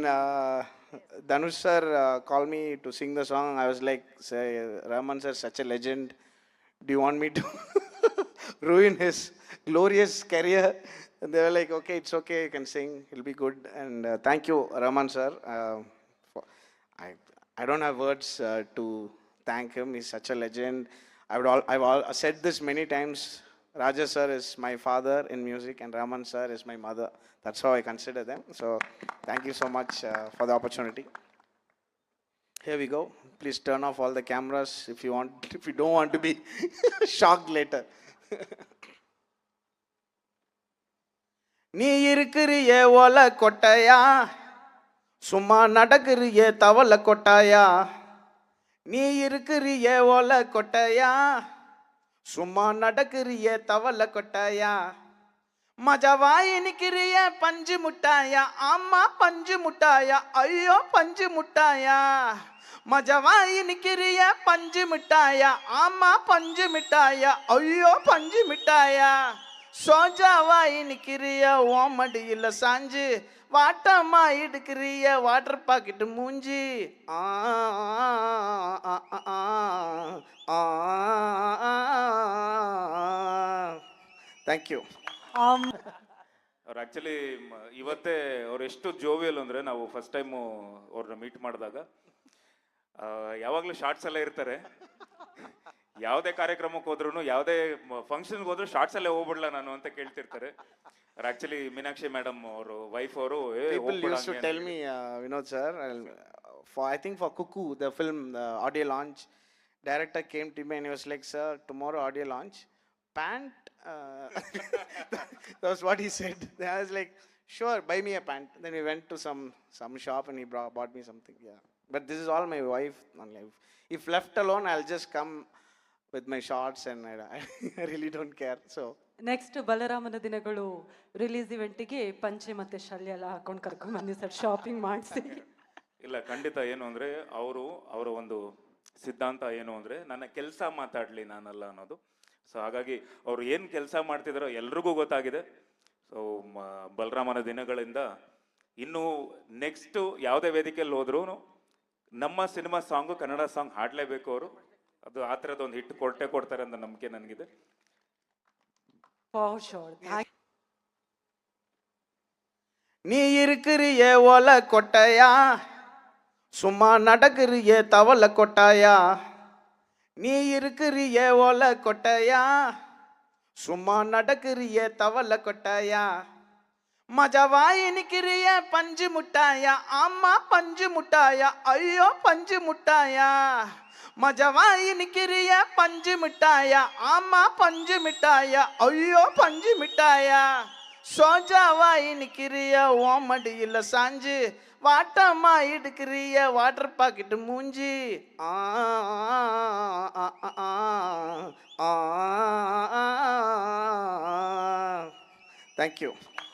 Uh, Dhanush sir called me to sing the song. I was like, say, Rahman sir, such a legend. Do you want me to ruin his glorious career? And they were like, okay, it's okay, you can sing, it'll be good. And thank you, Rahman sir. For, I, I don't have words to thank him. He's such a legend. I've said this many times. Raja sir is my father in music, and Rahman sir is my mother. That's how I consider them. So, thank you so much for the opportunity. Here we go. Please turn off all the cameras if you want. If you don't want to be shocked later. நீ இருக்கிறிய ஓல கொட்டையா சும்மா நடக்கிறிய தவள கொட்டாயா நீ இருக்கிறிய ஓல கொட்டையா சும்மா நடக்கிறிய தவள கொட்டாயா மஜவாய் நிக்கிறிய பஞ்சு முட்டாயா ஆமா பஞ்சு முட்டாயா ஐயோ பஞ்சு முட்டாயா மஜவாய் நிக்கிறிய பஞ்சு மிட்டாயா ஆமா பஞ்சு மிட்டாயா ஐயோ பஞ்சு மிட்டாயா சோஜாவாய் நிக்கிறிய ஓமடியில் சாஞ்சு வாட்டமா எடுக்கிறிய வாட்டர் பாக்கெட்டு மூஞ்சி ಥ್ಯಾಂಕ್ ಯು. ಅವ್ರು ಆ್ಯಕ್ಚುಲಿ ಇವತ್ತೇ ಅವ್ರು ಎಷ್ಟು ಜೋವಿಯಲ್ ಅಂದರೆ ನಾವು ಫಸ್ಟ್ ಟೈಮು ಅವ್ರನ್ನ ಮೀಟ್ ಮಾಡಿದಾಗ ಯಾವಾಗಲೂ ಶಾರ್ಟ್ಸ್ ಎಲ್ಲ ಇರ್ತಾರೆ. ಯಾವುದೇ ಕಾರ್ಯಕ್ರಮಕ್ಕೆ ಹೋದ್ರೂ ಯಾವುದೇ ಫಂಕ್ಷನ್ಗೆ ಹೋದ್ರು ಶಾರ್ಟ್ಸಲ್ಲೇ ಹೋಗ್ಬಿಡ್ಲ ನಾನು ಅಂತ ಕೇಳ್ತಿರ್ತಾರೆ. ಆ್ಯಕ್ಚುಲಿ ಮೀನಾಕ್ಷಿ ಮೇಡಮ್ ಅವರು ವೈಫ್ ಅವರು tell me Vinod sir I think for cuckoo the film audio launch director came to me and he was like sir tomorrow audio launch pant that was what he said. I was like, sure, buy me a pant. Then we went to some shop and he bought me something. Yeah, but this is all my wife. If left alone, I'll just come with my shorts and I really don't care. So next ಬಲರಾಮನ ದಿನಗಳು release ಇವೆಂಟಿಗೆ ಪಂಚೆ ಮತ್ತೆ ಶಲ್ಯ ಎಲ್ಲ ಹಾಕೊಂಡು ಕರ್ಕೊಂಡ್ ಬನ್ನಿ sir, shopping ಮಾಡಿಸಿ. ಇಲ್ಲ, ಖಂಡಿತ. ಏನು ಅಂದರೆ ಅವರ ಒಂದು ಸಿದ್ಧಾಂತ ಏನು ಅಂದರೆ ನನ್ನ ಕೆಲಸ ಮಾತಾಡಲಿ ನಾನಲ್ಲ ಅನ್ನೋದು. ಸೊ ಹಾಗಾಗಿ ಅವ್ರು ಏನು ಕೆಲಸ ಮಾಡ್ತಿದ್ದಾರೋ ಎಲ್ರಿಗೂ ಗೊತ್ತಾಗಿದೆ. ಸೊ ಬಲರಾಮನ ದಿನಗಳಿಂದ ಇನ್ನು ನೆಕ್ಸ್ಟು ಯಾವುದೇ ವೇದಿಕೆಯಲ್ಲಿ ಹೋದ್ರೂ ನಮ್ಮ ಸಿನಿಮಾ ಸಾಂಗು ಕನ್ನಡ ಸಾಂಗ್ ಹಾಡಲೇಬೇಕು ಅವರು. ಅದು ಆ ಥರದ್ದು ಒಂದು ಹಿಟ್ ಕೊಡ್ತಾರೆ ಅಂತ ನಂಬಿಕೆ ನನಗಿದೆ. நீ இருக்கிறிய ஓல கொட்டையா சும்மா நடக்கிறிய தவள கொட்டாயா நீ இருக்கிறிய ஓல கொட்டையா சும்மா நடக்கிறிய தவள கொட்டாயா மஜவாய் நிக்கிறிய பஞ்சு முட்டாயா ஆமா பஞ்சு முட்டாயா ஐயோ பஞ்சு முட்டாயா மஜவாய் நிக்கிறிய பஞ்சு மிட்டாயா ஆமா பஞ்சு மிட்டாயா ஐயோ பஞ்சு மிட்டாயா சோஜாவாய் நிக்கிறிய ஓமடியில் சாஞ்சு வாட்டமா எடுக்கிறிய வாட்டர் பாக்கெட்டு மூஞ்சி ಥ್ಯಾಂಕ್ ಯು.